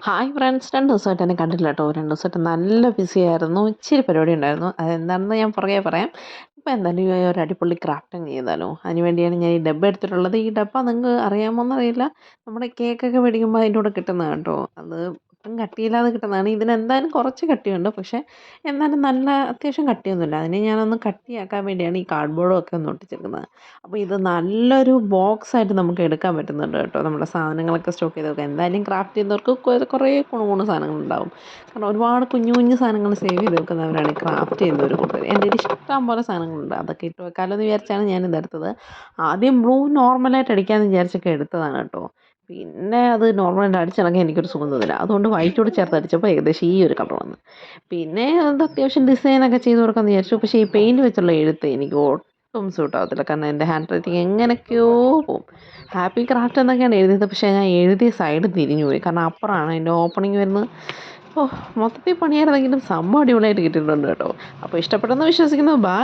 Hi friends, 2 ദിവസമായിട്ട് എന്നെ കണ്ടില്ല കേട്ടോ. 2 ദിവസമായിട്ട് നല്ല ബിസി ആയിരുന്നു. ഇച്ചിരി പരിപാടി ഉണ്ടായിരുന്നു. അതെന്താണെന്ന് ഞാൻ പുറകെ പറയാം. ഇപ്പോൾ എന്തായാലും ഈ ഒരു അടിപൊളി ക്രാഫ്റ്റിംഗ് ചെയ്താലോ? അതിന് വേണ്ടിയാണ് ഞാൻ ഈ ഡബ്ബ എടുത്തിട്ടുള്ളത്. ഈ ഡബ്ബ നിങ്ങൾക്ക് അറിയാമോയെന്നറിയില്ല. നമ്മുടെ കേക്കൊക്കെ മേടിക്കുമ്പോൾ അതിൻ്റെ കൂടെ കിട്ടുന്നതാണ് കേട്ടോ. അത് ഒട്ടും കട്ടിയില്ലാതെ കിട്ടുന്നതാണ്. ഇതിനെന്തായാലും കുറച്ച് കട്ടിയുണ്ട്. പക്ഷേ എന്നാലും നല്ല അത്യാവശ്യം കട്ടിയൊന്നുമില്ല. അതിനെ ഞാനൊന്ന് കട്ടിയാക്കാൻ വേണ്ടിയാണ് ഈ കാർഡ്ബോർഡും ഒക്കെ ഒന്ന് ഒട്ടിച്ചേക്കുന്നത്. അപ്പോൾ ഇത് നല്ലൊരു ബോക്സായിട്ട് നമുക്ക് എടുക്കാൻ പറ്റുന്നുണ്ട് കേട്ടോ. നമ്മുടെ സാധനങ്ങളൊക്കെ സ്റ്റോക്ക് ചെയ്ത് വെക്കാം. എന്തായാലും ക്രാഫ്റ്റ് ചെയ്യുന്നവർക്ക് കുറേ ഗുണ സാധനങ്ങളുണ്ടാവും. കാരണം ഒരുപാട് കുഞ്ഞു കുഞ്ഞു സാധനങ്ങൾ സേവ് ചെയ്ത് വെക്കുന്നവരാണ് ക്രാഫ്റ്റ് ചെയ്യുന്നവർ കൂടുതൽ. എൻ്റെ കയ്യിൽ ഇഷ്ടം പോലെ സാധനങ്ങളുണ്ട്. അതൊക്കെ ഇട്ട് വെക്കാമല്ലോ എന്ന് വിചാരിച്ചാണ് ഞാനിതെടുത്തത്. ആദ്യം ബ്ലൂ നോർമലായിട്ട് അടിക്കാമെന്ന് വിചാരിച്ചൊക്കെ എടുത്തതാണ് കേട്ടോ. പിന്നെ അത് നോർമലായിട്ട് അടിച്ചിണങ്ങി എനിക്കൊരു സുഖം തോന്നില്ല. അതുകൊണ്ട് വൈറ്റോട് ചേർത്ത് അടിച്ചപ്പോൾ ഏകദേശം ഈ ഒരു കളർ വന്നു. പിന്നെ അത് അത്യാവശ്യം ഡിസൈനൊക്കെ ചെയ്ത് കൊടുക്കാമെന്ന് വിചാരിച്ചു. പക്ഷേ ഈ പെയിൻറ്റ് വെച്ചുള്ള എഴുത്ത് എനിക്ക് ഒട്ടും സൂട്ടാവത്തില്ല. കാരണം എൻ്റെ ഹാൻഡ് റൈറ്റിംഗ് എങ്ങനെയൊക്കെയോ പോവും. ഹാപ്പി ക്രാഫ്റ്റ് എന്നൊക്കെയാണ് എഴുതിയത്. പക്ഷേ ഞാൻ എഴുതിയ സൈഡ് തിരിഞ്ഞു പോയി. കാരണം അപ്പുറമാണ് അതിൻ്റെ ഓപ്പണിങ് വരുന്നത്. ഓ, മൊത്തത്തിൽ പണിയായിരുന്നെങ്കിലും സംഭവം അടിപൊളിയായിട്ട് കിട്ടിയിട്ടുണ്ട് കേട്ടോ. അപ്പോൾ ഇഷ്ടപ്പെട്ടെന്ന് വിശ്വസിക്കുന്നു. ബൈ.